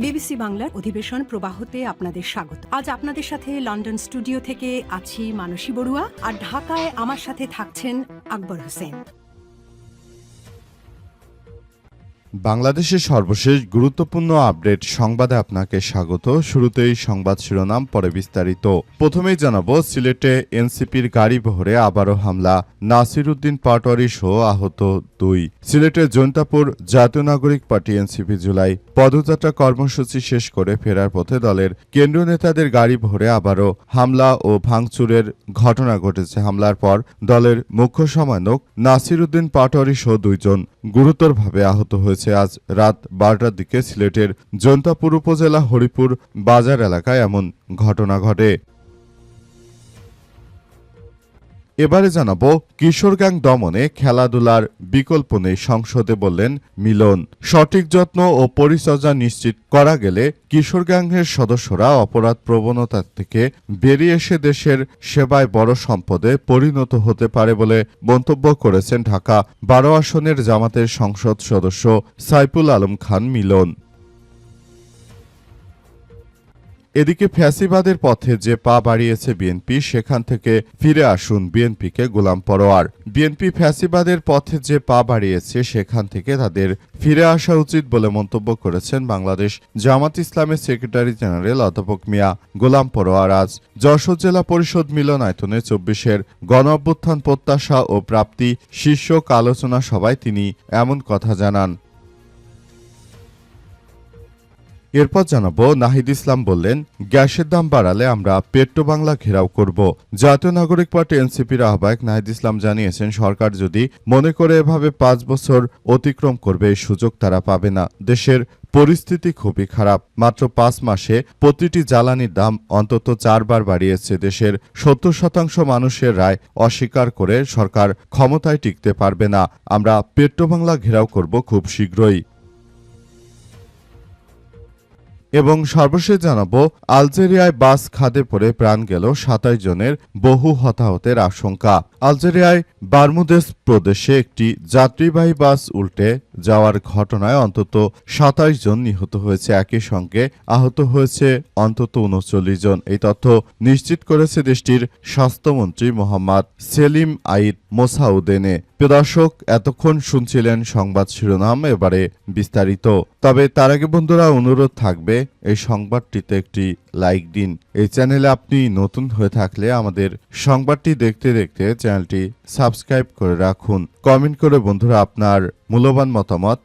BBC বাংলার অধিবেশন প্রবাহতে আপনাদের স্বাগত। আজ আপনাদের সাথে লন্ডন স্টুডিও থেকে আছি মানসী বড়ুয়া, আর ঢাকায় আমার সাথে থাকছেন আকবর হোসেন। বাংলাদেশের সর্বশেষ গুরুত্বপূর্ণ আপডেট সংবাদে আপনাকে স্বাগত। শুরুতেই সংবাদ শিরোনাম, পরে বিস্তারিত। প্রথমেই জানাবো, সিলেটে এনসিপির গাড়ি বহরে আবারও হামলা, নাসির উদ্দিন পাটোয়ারি সহ আহত 2। সিলেটের জৈন্তাপুর জাতীয় নাগরিক পার্টি এনসিপি জুলাই পদযাত্রা কর্মসূচি শেষ করে ফেরার পথে দলের কেন্দ্রীয় নেতাদের গাড়ি বহরে আবারও হামলা ও ভাঙচুরের ঘটনা ঘটেছে। হামলার পর দলের মুখ্য সমন্বয়ক নাসির উদ্দিন পাটোয়ারি সহ 2 জন গুরুতরভাবে আহত হয়েছে। আজ রাত 12টার দিকে সিলেটের জৈন্তাপুর উপজেলা হরিপুর বাজার এলাকায় এমন ঘটনা ঘটে। এবারে জানাবো, কিশোর গ্যাং দমনে খেলাধুলার বিকল্প নেই, সংসদে বললেন মিলন। সঠিক যত্ন ও পরিচর্যা নিশ্চিত করা গেলে কিশোর গ্যাংয়ের সদস্যরা অপরাধ প্রবণতা থেকে বেরিয়ে এসে দেশের সেবায় বড় সম্পদে পরিণত হতে পারে বলে মন্তব্য করেছেন ঢাকা 12 আসনের জামাতের সংসদ সদস্য সাইফুল আলম খান মিলন। এদিকে ফ্যাসিবাদের পথে যে পা বাড়িয়েছে বিএনপি, সেখান থেকে ফিরে আসুন বিএনপিকে গোলাম পরোয়ার। বিএনপি ফ্যাসিবাদের পথে যে পা বাড়িয়েছে সেখান থেকে তাদের ফিরে আসা উচিত বলে মন্তব্য করেছেন বাংলাদেশ জামাত ইসলামের সেক্রেটারি জেনারেল অধ্যাপক মিয়া গোলাম পরোয়ার। আজ যশোর জেলা পরিষদ মিলনায়তনে 24-এর গণঅভ্যুত্থান প্রত্যাশা ও প্রাপ্তি শীর্ষক আলোচনা সভায় তিনি এমন কথা জানান। এরপর জানাবো, নাহিদ ইসলাম বললেন, গ্যাসের দাম বাড়ালে আমরা পেট্রোবাংলা ঘেরাও করব। জাতীয় নাগরিক পার্টি এনসিপির আহ্বায়ক নাহিদ ইসলাম জানিয়েছেন, সরকার যদি মনে করে এভাবে 5 বছর অতিক্রম করবে, এই সুযোগ তারা পাবে না। দেশের পরিস্থিতি খুবই খারাপ। মাত্র 5 মাসে প্রতিটি জ্বালানির দাম অন্তত 4 বার বাড়িয়েছে। দেশের 70% মানুষের রায় অস্বীকার করে সরকার ক্ষমতায় টিকতে পারবে না। আমরা পেট্রোবাংলা ঘেরাও করব খুব শীঘ্রই। এবং সর্বশেষ জানাবো, আলজেরিয়ায় বাস খাদে পড়ে প্রাণ গেল 27 জনের, বহু হতাহতের আশঙ্কা। আলজেরিয়ায় বারমুদেস প্রদেশে একটি যাত্রীবাহী বাস উল্টে যাওয়ার ঘটনায় অন্তত 27 জন নিহত হয়েছে। একই সঙ্গে আহত হয়েছে অন্তত 39 জন। এই তথ্য নিশ্চিত করেছে দেশটির স্বাস্থ্যমন্ত্রী মোহাম্মদ সেলিম আইদ মোসাউদেনে। প্রিয় দর্শক, এতক্ষণ শুনছিলেন সংবাদ শিরোনাম, এবারে বিস্তারিত। তবে তার আগে বন্ধুরা, অনুরোধ থাকবে এই সংবাদটিতে একটি লাইক দিন। এই চ্যানেলে আপনি নতুন হয়ে থাকলে আমাদের সংবাদটি দেখতে দেখতে চ্যানেলটি সাবস্ক্রাইব করে রাখুন। কমেন্ট করে বন্ধুরা আপনার মূল্যবান মতামত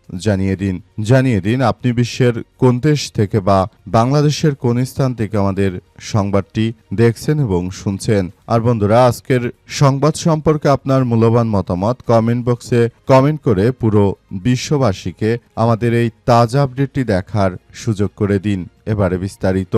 জানিয়ে দিন আপনি বিশ্বের কোন দেশ থেকে বা বাংলাদেশের কোন স্থান থেকে আমাদের সংবাদটি দেখছেন এবং শুনছেন। আর বন্ধুরা, আজকের সংবাদ সম্পর্কে আপনার মূল্যবান মতামত কমেন্ট বক্সে কমেন্ট করে পুরো বিশ্ববাসীকে আমাদের এই তাজা আপডেটটি দেখার সুযোগ করে দিন। এবারে বিস্তারিত।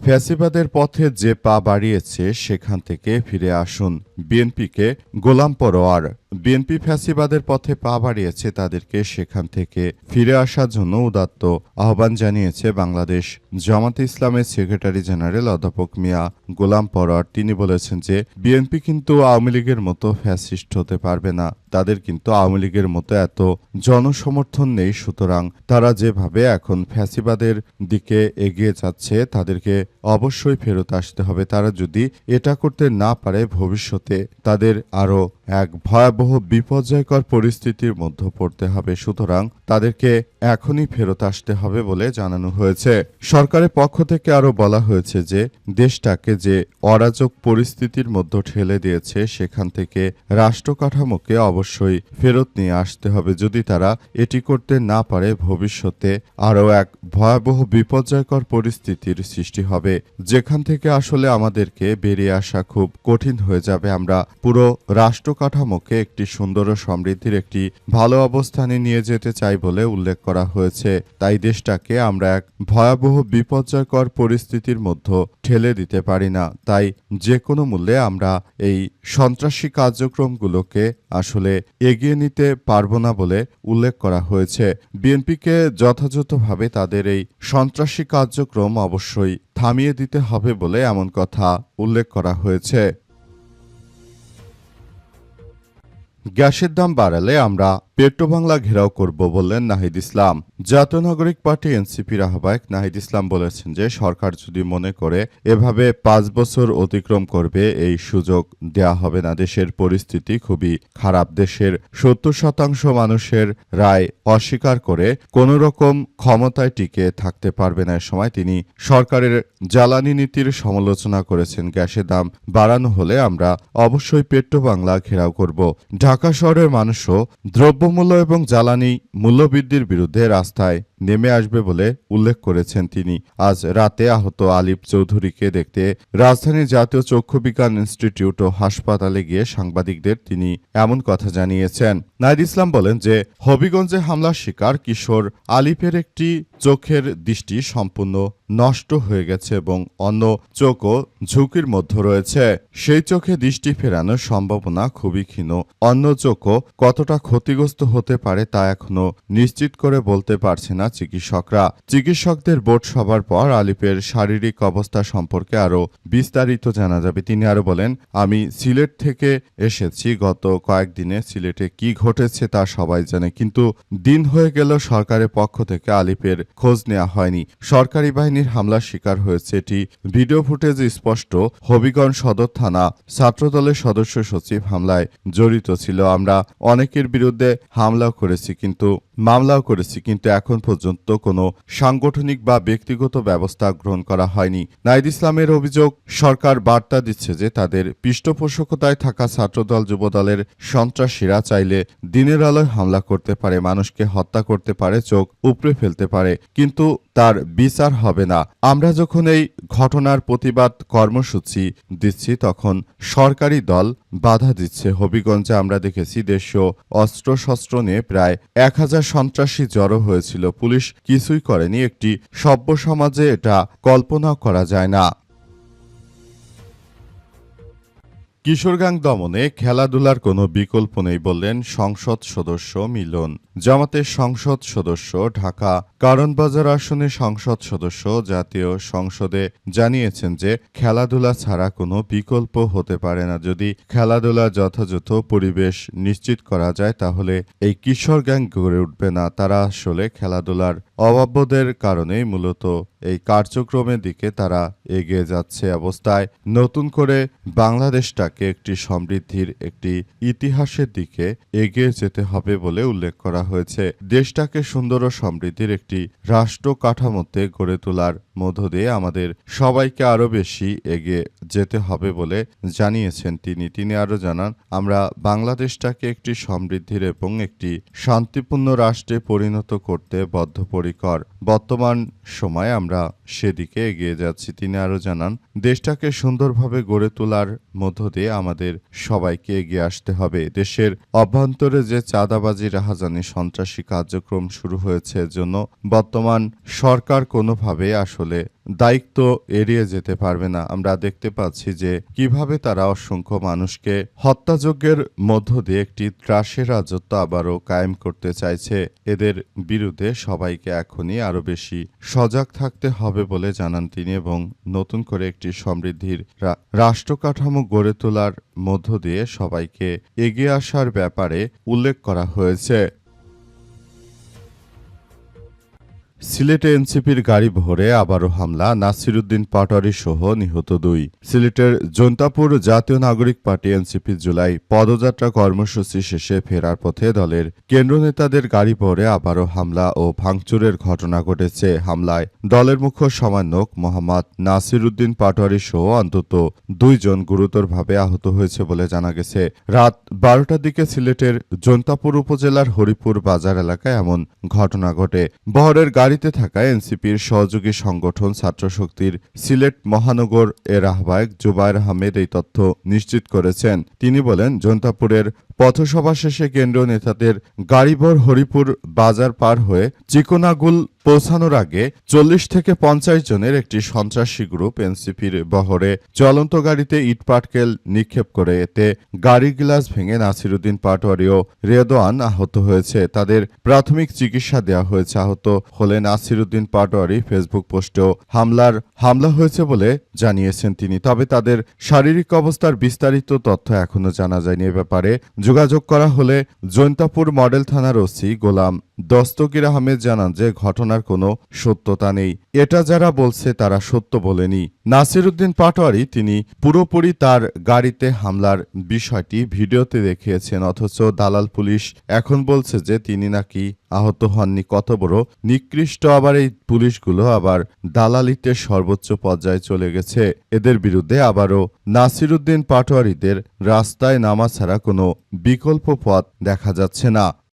ফ্যাসিবাদের পথে যে পা বাড়িয়েছে সেখান থেকে ফিরে আসুন বিএনপিকে গোলাম পরোয়ার। বিএনপি ফ্যাসিবাদের পথে পা বাড়িয়েছে, তাদেরকে সেখান থেকে ফিরে আসার জন্য উদাত্ত আহ্বান জানিয়েছে বাংলাদেশ জামাতে ইসলামের সেক্রেটারি জেনারেল অধ্যাপক মিয়া গোলাম পরোয়ার। তিনি বলেছেন যে বিএনপি কিন্তু আওয়ামী লীগের মতো ফ্যাসিস্ট হতে পারবে না। তাদের কিন্তু আওয়ামী লীগের মতো এত জনসমর্থন নেই। সুতরাং তারা যেভাবে এখন ফ্যাসিবাদের দিকে এগিয়ে যাচ্ছে, তাদেরকে অবশ্যই ফেরত আসতে হবে। তারা যদি এটা করতে না পারে, ভবিষ্যতে তাদের আরও এক ভয়াবহ বিপর্যয়কর পরিস্থিতির মধ্যে পড়তে হবে। সুতরাং তাদেরকে এখনই ফেরত আসতে হবে বলে জানানো হয়েছে। সরকারের পক্ষ থেকে আরও বলা হয়েছে যে দেশটাকে যে অরাজক পরিস্থিতির মধ্যে ঠেলে দিয়েছে, সেখান থেকে রাষ্ট্র কাঠামোকে অবশ্যই ফেরত নিয়ে আসতে হবে। যদি তারা এটি করতে না পারে, ভবিষ্যতে আরও এক ভয়াবহ বিপর্যয়কর পরিস্থিতির সৃষ্টি হবে, যেখান থেকে আসলে আমাদেরকে বেরিয়ে আসা খুব কঠিন হয়ে যাবে। আমরা পুরো রাষ্ট্র কাঠামোকে একটি সুন্দর ও সমৃদ্ধির একটি ভালো অবস্থানে নিয়ে যেতে চাই বলে উল্লেখ করা হয়েছে। তাই দেশটাকে আমরা এক ভয়াবহ বিপর্যয়কর পরিস্থিতির মধ্যে ঠেলে দিতে পারি না। তাই যে কোনো মূল্যে আমরা এই সন্ত্রাসী কার্যক্রমগুলোকে আসলে এগিয়ে নিতে পারবো না বলে উল্লেখ করা হয়েছে। বিএনপিকে যথাযথভাবে তাদের এই সন্ত্রাসী কার্যক্রম অবশ্যই থামিয়ে দিতে হবে বলে এমন কথা উল্লেখ করা হয়েছে। গ্যাসের দাম বাড়ালে আমরা পেট্রোবাংলা ঘেরাও করব বললেন নাহিদ ইসলাম। জাতীয় নাগরিক পার্টি এনসিপির আহ্বায়ক নাহিদ ইসলাম বলেছেন যে সরকার যদি মনে করে এভাবে ৫ বছর অতিক্রম করবে এই সুযোগ দেয়া হবে না। দেশের পরিস্থিতি খুবই খারাপ। দেশের ৭০% মানুষের রায় অস্বীকার করে কোনো রকম ক্ষমতায় টিকে থাকতে পারবে না। এ সময় তিনি সরকারের জ্বালানি নীতির সমালোচনা করেছেন। গ্যাসের দাম বাড়ানো হলে আমরা অবশ্যই পেট্রোবাংলা ঘেরাও করব। ঢাকা শহরের মানুষও দ্রব্যমূল্য এবং জ্বালানি মূল্যবৃদ্ধির বিরুদ্ধে রাস্তায় নেমে আসবে বলে উল্লেখ করেছেন তিনি। আজ রাতে আহত আলিফ চৌধুরীকে দেখতে রাজধানীর জাতীয় চক্ষু বিজ্ঞান ইনস্টিটিউট ও হাসপাতালে গিয়ে সাংবাদিকদের তিনি এমন কথা জানিয়েছেন। নাহিদ ইসলাম বলেন যে হবিগঞ্জে হামলার শিকার কিশোর আলিফের একটি চোখের দৃষ্টি সম্পূর্ণ নষ্ট হয়ে গেছে এবং অন্য চোখও ঝুঁকির মধ্যে রয়েছে। সেই চোখে দৃষ্টি ফেরানোর সম্ভাবনা খুবই ক্ষীণ। অন্য চোখও কতটা ক্ষতিগ্রস্ত হতে পারে তা এখনো নিশ্চিত করে বলতে পারছে না চিকিৎসকরা। চিকিৎসকদের বোর্ড সভার পর আলিফের শারীরিক অবস্থা সম্পর্কে আরও বিস্তারিত জানা যাবে। তিনি আরও বলেন, আমি সিলেট থেকে এসেছি। গত কয়েকদিনে সিলেটে কি ঘটেছে তা সবাই জানে, কিন্তু দিন হয়ে গেল সরকারের পক্ষ থেকে আলিফের খোঁজ নেওয়া হয়নি। সরকারি বাহিনীর হামলার শিকার হয়েছে এটি ভিডিও ফুটেজে স্পষ্ট। হবিগঞ্জ সদর থানা ছাত্রদলের সদস্য সচিব হামলায় জড়িত ছিল। আমরা অনেকের বিরুদ্ধে মামলাও করেছি, কিন্তু এখন পর্যন্ত কোনো সাংগঠনিক বা ব্যক্তিগত ব্যবস্থা গ্রহণ করা হয়নি। নাহিদ ইসলামের অভিযোগ, সরকার বার্তা দিচ্ছে যে তাদের পৃষ্ঠপোষকতায় থাকা ছাত্রদল যুবদলের সন্ত্রাসীরা চাইলে দিনের আলোয় হামলা করতে পারে, মানুষকে হত্যা করতে পারে, চোখ উপড়ে ফেলতে পারে, কিন্তু তার বিচার হবে না। আমরা যখন এই ঘটনার প্রতিবাদ কর্মসূচি দিচ্ছি তখন সরকারি দল বাধা দিচ্ছে। হবিগঞ্জে আমরা দেখেছি দেশীয় অস্ত্রশস্ত্র নিয়ে প্রায় ১,০০০ সন্ত্রাসী জড়ো হয়েছিল। পুলিশ কিছুই করেনি। একটি সভ্য সমাজে এটা কল্পনা করা যায় না। কিশোর গ্যাং দমনে খেলাধুলার কোনো বিকল্প নেই বললেন সংসদ সদস্য মিলন। জামাতের সংসদ সদস্য, ঢাকা কারণবাজার আসনে সংসদ সদস্য জাতীয় সংসদে জানিয়েছেন যে খেলাধুলা ছাড়া কোনো বিকল্প হতে পারে না। যদি খেলাধুলার যথাযথ পরিবেশ নিশ্চিত করা যায় তাহলে এই কিশোর গ্যাং গড়ে উঠবে না। তারা আসলে খেলাধুলার অভাবদের কারণেই মূলত এই কার্যক্রমের দিকে তারা এগিয়ে যাচ্ছে। অবস্থায় নতুন করে বাংলাদেশটাকে একটি সমৃদ্ধির, একটি ইতিহাসের দিকে এগিয়ে যেতে হবে বলে উল্লেখ করা হয়েছে। দেশটাকে সুন্দর ও সমৃদ্ধির একটি রাষ্ট্র কাঠামোতে গড়ে তোলার মধ্য দিয়ে আমাদের সবাইকে আরও বেশি এগিয়ে যেতে হবে বলে জানিয়েছেন তিনি আরও জানান, আমরা বাংলাদেশটাকে একটি সমৃদ্ধির এবং একটি শান্তিপূর্ণ রাষ্ট্রে পরিণত করতে বদ্ধপরিকর। বর্তমান সময়ে আমরা সেদিকে এগিয়ে যাচ্ছি। তিনি আরও জানান, দেশটাকে সুন্দরভাবে গড়ে তোলার মধ্য দিয়ে আমাদের সবাইকে এগিয়ে আসতে হবে। দেশের অভ্যন্তরে যে চাঁদাবাজি, রাহাজানি, সন্ত্রাসী কার্যক্রম শুরু হয়েছে, এজন্য বর্তমান সরকার কোনোভাবে আসলে দায়িত্ব এড়িয়ে যেতে পারবে না। আমরা দেখতে পাচ্ছি যে কিভাবে তারা অসংখ্য মানুষকে হত্যাযজ্ঞের মধ্য দিয়ে একটি ত্রাসের রাজত্ব আবারও কায়েম করতে চাইছে। এদের বিরুদ্ধে সবাইকে এখনই আরও বেশি সজাগ থাকতে হবে বলে জানান তিনি এবং নতুন করে একটি সমৃদ্ধির রাষ্ট্র কাঠামো গড়ে তোলার মধ্য দিয়ে সবাইকে এগিয়ে আসার ব্যাপারে উল্লেখ করা হয়েছে। সিলেটে এনসিপির গাড়ি ভরে আবারও হামলা, নাসিরুদ্দিন পাটোয়ারি সহ নিহত ২। সিলেটের জৈন্তাপুর জাতীয় নাগরিক পার্টি এনসিপি জুলাই পদযাত্রা কর্মসূচি শেষে ফেরার পথে দলের কেন্দ্র নেতাদের গাড়ি ভরে আবারও হামলা ও ভাঙচুরের ঘটনা ঘটেছে। হামলায় দলের মুখ্য সমন্বয়ক মোহাম্মদ নাসিরুদ্দিন পাটোয়ারি সহ অন্তত ২ জন গুরুতরভাবে আহত হয়েছে বলে জানা গেছে। রাত ১২টার দিকে সিলেটের জৈন্তাপুর উপজেলার হরিপুর বাজার এলাকায় এমন ঘটনা ঘটে। বহরের গাড়িতে থাকা এনসিপির সহযোগী সংগঠন ছাত্রশক্তির সিলেট মহানগর এর আহ্বায়ক জুবায়ের আহমেদ এই তথ্য নিশ্চিত করেছেন। তিনি বলেন, জৈন্তাপুরের পথসভা শেষে কেন্দ্রীয় নেতাদের গাড়িভর হরিপুর বাজার পার হয়ে চিকনাগুল পৌঁছানোর আগে ৪০ থেকে ৫০ জনের একটি সন্ত্রাসী গ্রুপ এনসিপির বহরে চলন্ত গাড়িতে ইটপাটকেল নিক্ষেপ করে। এতে গাড়ির গ্লাস ভেঙে নাসিরুদ্দিন পাটোয়ারি ও রেদওয়ান আহত হয়েছে। তাদের প্রাথমিক চিকিৎসা দেওয়া হয়েছে। আহত হলেন নাসিরুদ্দিন পাটোয়ারি। ফেসবুক পোস্টেও হামলা হয়েছে বলে জানিয়েছেন তিনি। তবে তাদের শারীরিক অবস্থার বিস্তারিত তথ্য এখনো জানা যায়নি। এ ব্যাপারে যোগাযোগ করা হলে জৈন্তাপুর মডেল থানার ওসি গোলাম দস্তগীর আহমেদ জানান যে ঘটনার কোনো সত্যতা নেই। এটা যারা বলছে তারা সত্য বলেনি। নাসিরউদ্দিন পাটোয়ারি তিনি পুরোপুরি তার গাড়িতে হামলার বিষয়টি ভিডিওতে দেখিয়েছেন, অথচ দালাল পুলিশ এখন বলছে যে তিনি নাকি আহত হননি। কত বড় নিকৃষ্ট! আবার এই পুলিশগুলো আবার দালালিতে সর্বোচ্চ পর্যায়ে চলে গেছে। এদের বিরুদ্ধে আবারও নাসিরউদ্দিন পাটোয়ারিদের রাস্তায় নামা ছাড়া কোনো বিকল্প পথ দেখা যাচ্ছে না।